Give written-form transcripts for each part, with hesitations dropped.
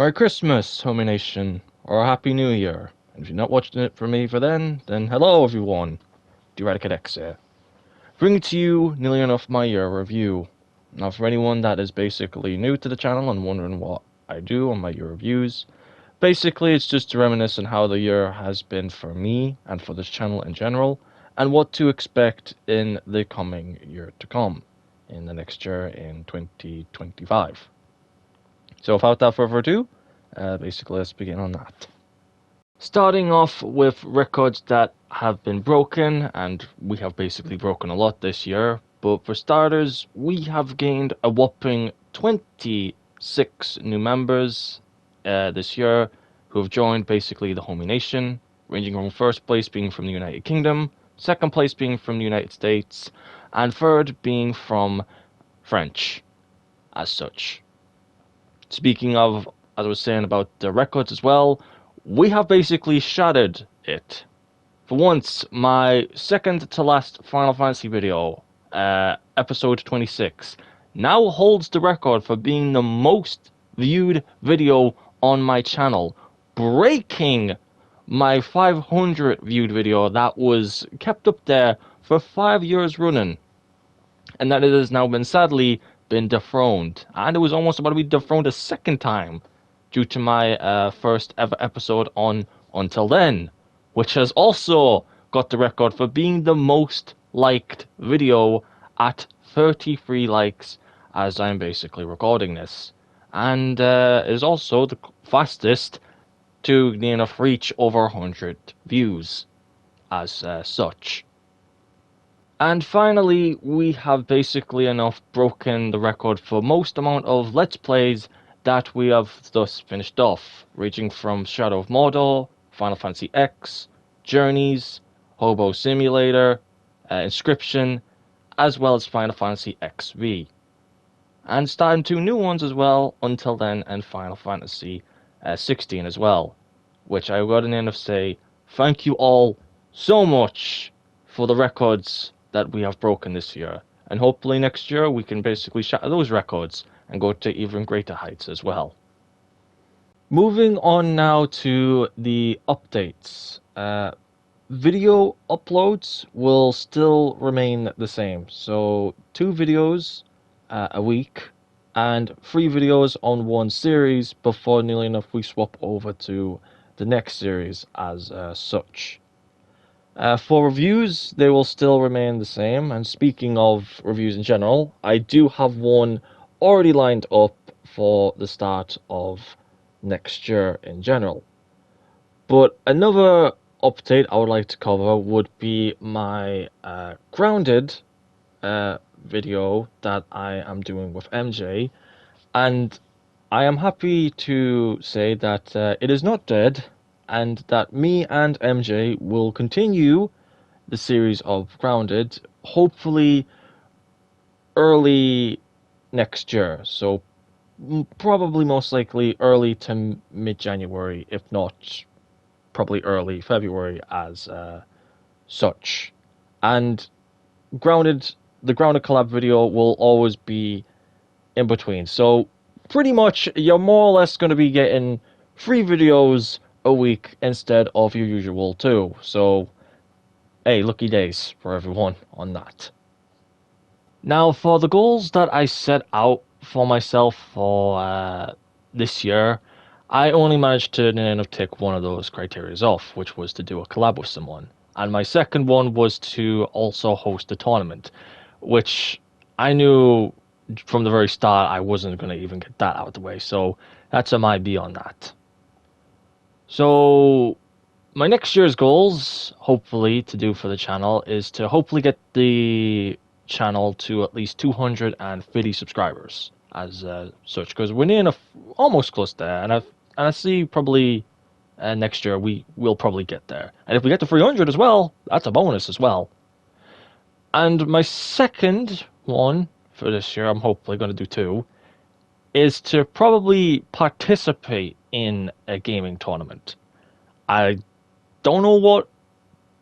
Merry Christmas, Homie Nation, or Happy New Year. And if you're not watching it for me for then hello everyone. DRadicatX here. Bringing to you nearly enough my year review. Now for anyone that is basically new to the channel and wondering what I do on my year reviews, basically it's just to reminisce on how the year has been for me and for this channel in general, and what to expect in the coming year to come, in the next year in 2025. So without further ado, basically let's begin on that. Starting off with records that have been broken, and we have basically broken a lot this year, but for starters, we have gained a whopping 26 new members this year who have joined basically the Homie Nation, ranging from first place being from the United Kingdom, second place being from the United States, and third being from French as such. Speaking of, as I was saying about the records as well, we have basically shattered it. For once, my second to last Final Fantasy video, episode 26, now holds the record for being the most viewed video on my channel, breaking my 500 viewed video that was kept up there for 5 years running, and that it has now been sadly been dethroned, and it was almost about to be dethroned a second time due to my first ever episode on Until Then, which has also got the record for being the most liked video at 33 likes as I'm basically recording this, and is also the fastest to near enough reach over 100 views as such. And finally, we have basically enough broken the record for most amount of Let's Plays that we have thus finished off, ranging from Shadow of Mordor, Final Fantasy X, Journeys, Hobo Simulator, Inscription, as well as Final Fantasy XV. And starting 2 new ones as well, Until Then and Final Fantasy 16 as well, which I would end of say thank you all so much for the records that we have broken this year, and hopefully next year we can basically shatter those records and go to even greater heights as well. Moving on now to the updates. Video uploads will still remain the same, so 2 videos a week and 3 videos on one series before nearly enough we swap over to the next series as such. For reviews, they will still remain the same, and speaking of reviews in general, I do have one already lined up for the start of next year in general. But another update I would like to cover would be my Grounded video that I am doing with MJ, and I am happy to say that it is not dead, and that me and MJ will continue the series of Grounded, hopefully early next year. So probably most likely early to mid-January, if not probably early February as such. And the Grounded collab video will always be in between. So pretty much you're more or less going to be getting 3 videos a week instead of your usual 2. So, hey, lucky days for everyone on that. Now, for the goals that I set out for myself for this year, I only managed to tick one of those criteria off, which was to do a collab with someone. And my second one was to also host a tournament, which I knew from the very start I wasn't going to even get that out of the way. So that's a my B on that. So my next year's goals, hopefully, to do for the channel is to hopefully get the channel to at least 250 subscribers as such, because we're near enough, almost close there, and I see probably next year we will probably get there, and if we get to 300 as well, that's a bonus as well. And my second one for this year, I'm hopefully going to do 2, is to probably participate in a gaming tournament. I don't know what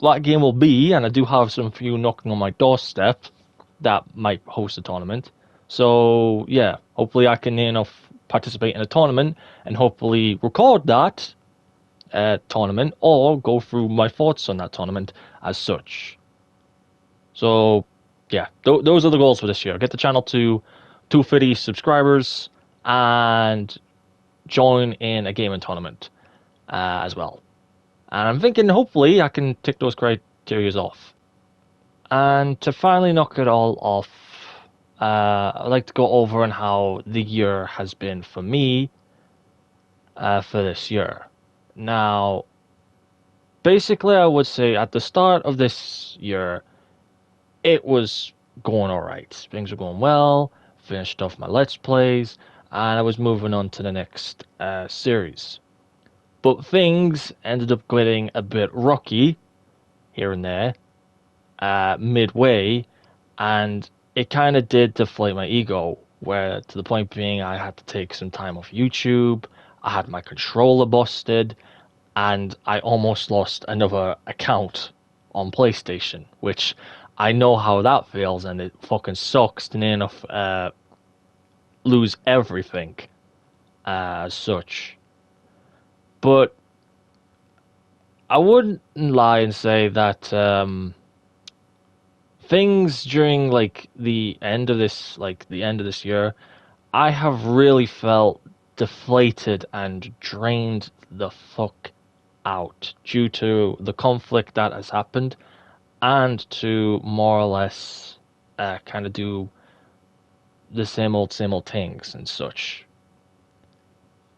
that game will be, and I do have some few knocking on my doorstep that might host a tournament. So yeah, hopefully I can participate in a tournament and hopefully record that tournament or go through my thoughts on that tournament as such. So, yeah, those are the goals for this year. Get the channel to 250 subscribers and join in a gaming tournament as well. And I'm thinking hopefully I can tick those criteria off. And to finally knock it all off, I'd like to go over on how the year has been for me for this year. Now, basically, I would say at the start of this year, it was going alright. Things were going well, finished off my Let's Plays, and I was moving on to the next series. But things ended up getting a bit rocky here and there, midway, and it kind of did deflate my ego, where to the point being I had to take some time off YouTube, I had my controller busted, and I almost lost another account on PlayStation, which I know how that feels, and it fucking sucks to near enough lose everything as such. But I wouldn't lie and say that things during the end of this year, I have really felt deflated and drained the fuck out due to the conflict that has happened, and to more or less kind of do the same old things and such.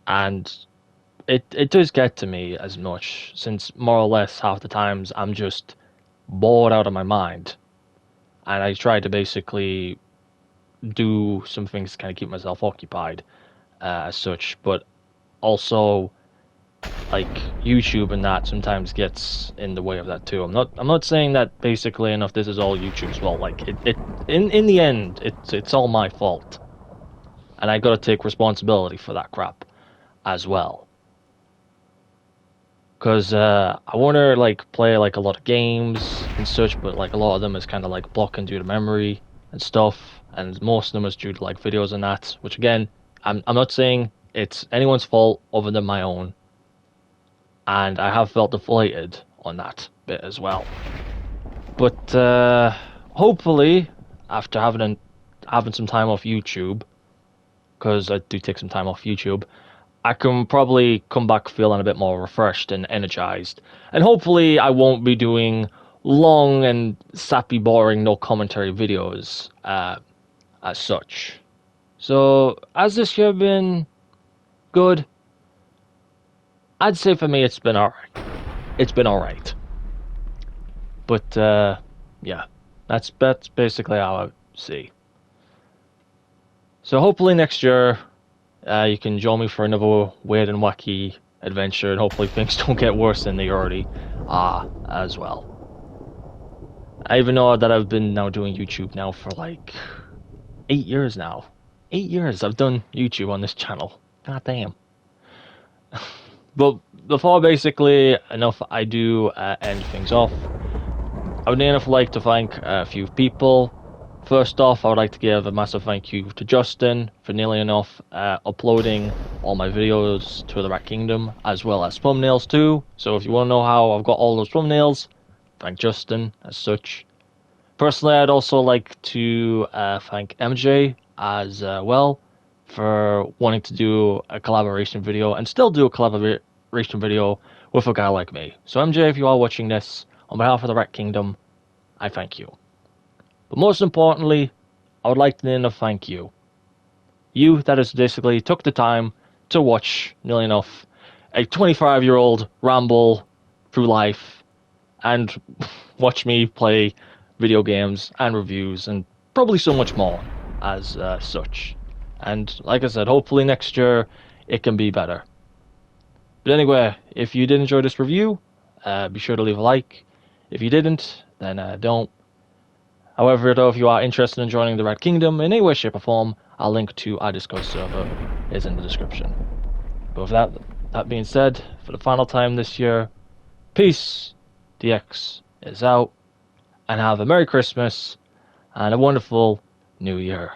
And it does get to me as much, since more or less half the times I'm just bored out of my mind, and I try to basically do some things to kind of keep myself occupied as such. But also, YouTube and that sometimes gets in the way of that too. I'm not saying that basically enough this is all YouTube's fault. In the end, it's all my fault, and I gotta take responsibility for that crap as well. Cause I wanna play a lot of games and such, but a lot of them is kind of blocking due to memory and stuff, and most of them is due to videos and that. Which again, I'm not saying it's anyone's fault other than my own. And I have felt deflated on that bit as well. But hopefully, after having some time off YouTube, because I do take some time off YouTube, I can probably come back feeling a bit more refreshed and energized. And hopefully I won't be doing long and sappy, boring, no commentary videos as such. So, has this year been good? I'd say for me it's been alright. It's been alright. But, yeah. That's basically how I see. So hopefully next year, you can join me for another weird and wacky adventure, and hopefully things don't get worse than they already are as well. I even know that I've been now doing YouTube now for 8 years now. 8 years I've done YouTube on this channel. God damn. But before basically enough I do end things off, I would like to thank a few people. First off, I would like to give a massive thank you to Justin for nearly enough uploading all my videos to the Rat Kingdom, as well as thumbnails too. So if you want to know how I've got all those thumbnails, thank Justin as such. Personally, I'd also like to thank MJ as well for wanting to do a collaboration video, and still do a collaboration video with a guy like me. So MJ, if you are watching this, on behalf of the Rat Kingdom, I thank you. But most importantly, I would like to thank you. You that has basically took the time to watch nearly enough a 25-year-old ramble through life and watch me play video games and reviews and probably so much more as such. And like I said, hopefully next year it can be better. But anyway, if you did enjoy this review, be sure to leave a like. If you didn't, then don't. However, though, if you are interested in joining the Rat Kingdom in any way, shape, or form, our link to our Discord server is in the description. But with that being said, for the final time this year, peace, DX is out, and have a Merry Christmas and a wonderful New Year.